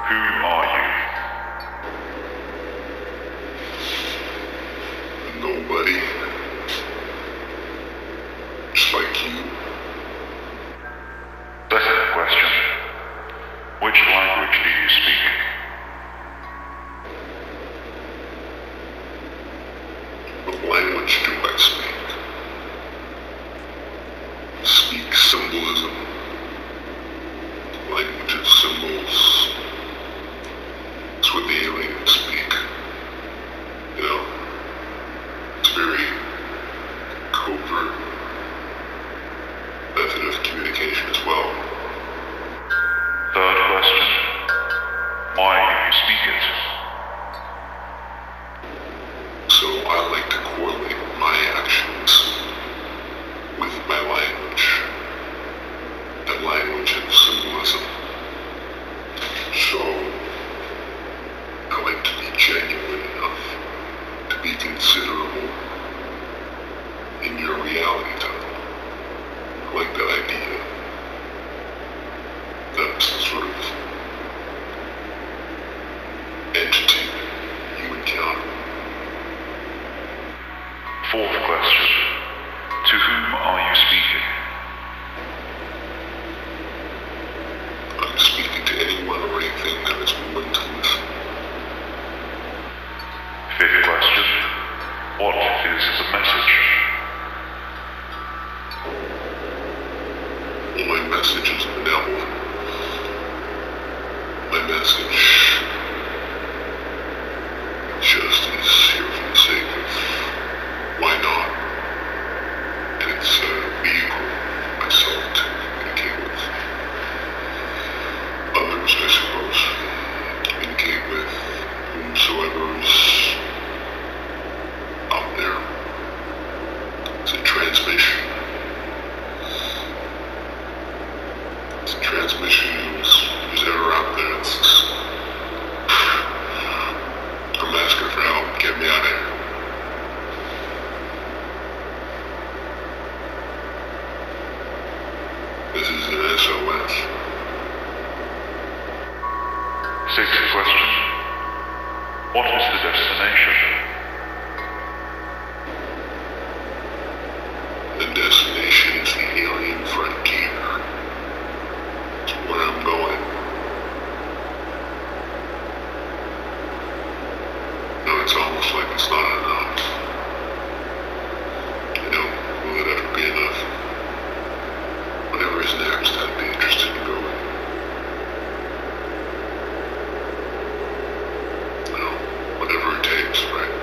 Who are you? Nobody. Just like you. Second question. Which language do you speak? What language do I speak? Speak symbolism. Language of symbols. It's what the aliens speak. You know? It's very covert method of communication as well. Third question. Why do you speak it? So I like to correlate my actions with my language. That language of symbolism. So I like to be genuine enough to be considerable in your reality tunnel. I like that idea. That's the sort of entity you encounter. Fourth question. To whom are you speaking? I'm speaking to anyone or anything that is willing to listen. Fifth question. What is the message? Well, my message is benevolent. My message just is here for the sake of why not? And it's a vehicle for myself to communicate with others, I suppose. Communicate with whomsoever is out there. It's a transmission. It's a transmission who's ever out there. I'm asking for help. Get me out of here. This is an SOS. Sixth question. What is the destination? The destination is the alien frontier. It's where I'm going. No, it's almost like it's not enough. You know, will it ever be enough? Whatever is next, I'd be interested in going. You know, whatever it takes, right?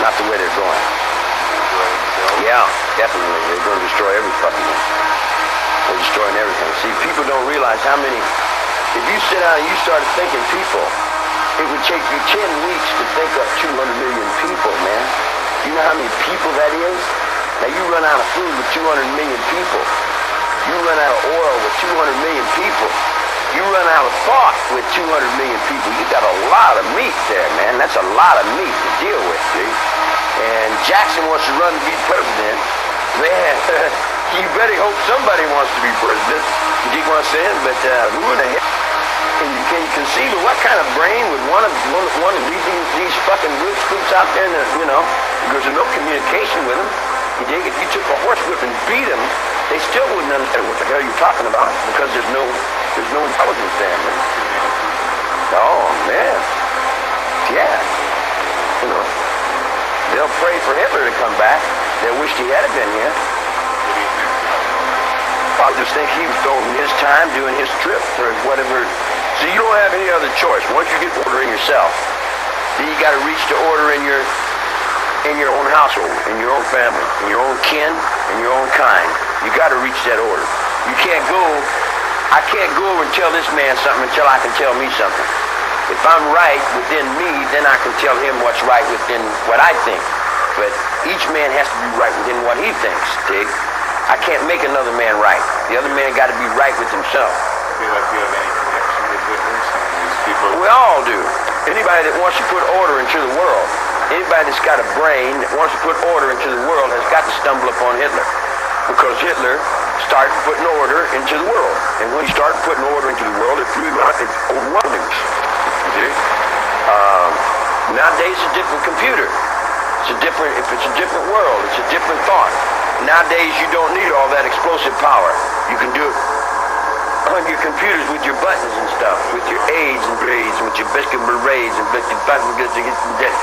not the way they're going. Yeah, definitely. They're going to destroy every fucking thing. They're destroying everything. See, people don't realize how many... If you sit down and you started thinking people, it would take you 10 weeks to think up 200 million people, man. You know how many people that is? Now, you run out of food with 200 million people. You run out of oil with 200 million people. You run out of thought with 200 million people. You got a lot of meat there, man. That's a lot of meat to deal with, dude. And Jackson wants to run to be president. Man, you better hope somebody wants to be president. You dig what I'm saying? But who in the hell? Can you conceive of what kind of brain would want to lead these fucking roots groups out there? And, you know, because there's no communication with them. You dig? If you took a horsewhip and beat them, they still wouldn't understand what the hell you're talking about because there's no intelligence there, man. Oh, man. Yeah. You know, they'll pray for Hitler to come back. They wish he had been here. I just think he was throwing his time doing his trip or whatever. So you don't have any other choice. Once you get order in yourself, then you got to reach the order in your own household, in your own family, in your own kin, in your own kind. You got to reach that order. You can't go. I can't go over and tell this man something until I can tell me something. If I'm right within me, then I can tell him what's right within what I think. But each man has to be right within what he thinks, dig? I can't make another man right. The other man got to be right with himself. I feel like you have any connection with Hitler? Some of these people. We all do. Anybody that wants to put order into the world, anybody that's got a brain that wants to put order into the world has got to stumble upon Hitler. Because Hitler started putting order into the world. And when he started putting order into the world, it flew out its overwhelming. Nowadays it's a different computer. It's a different world. It's a different thought. Nowadays, you don't need all that explosive power. You can do it on your computers with your buttons and stuff, with your A's and B's, with your biscuit berets and biscuit buttons to get some dead.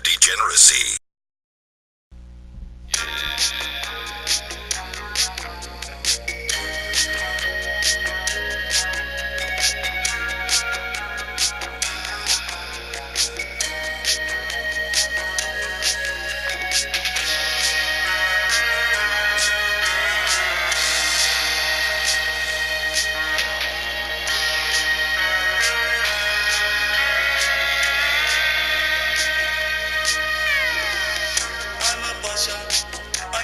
Degeneracy. I'm a buzzer, I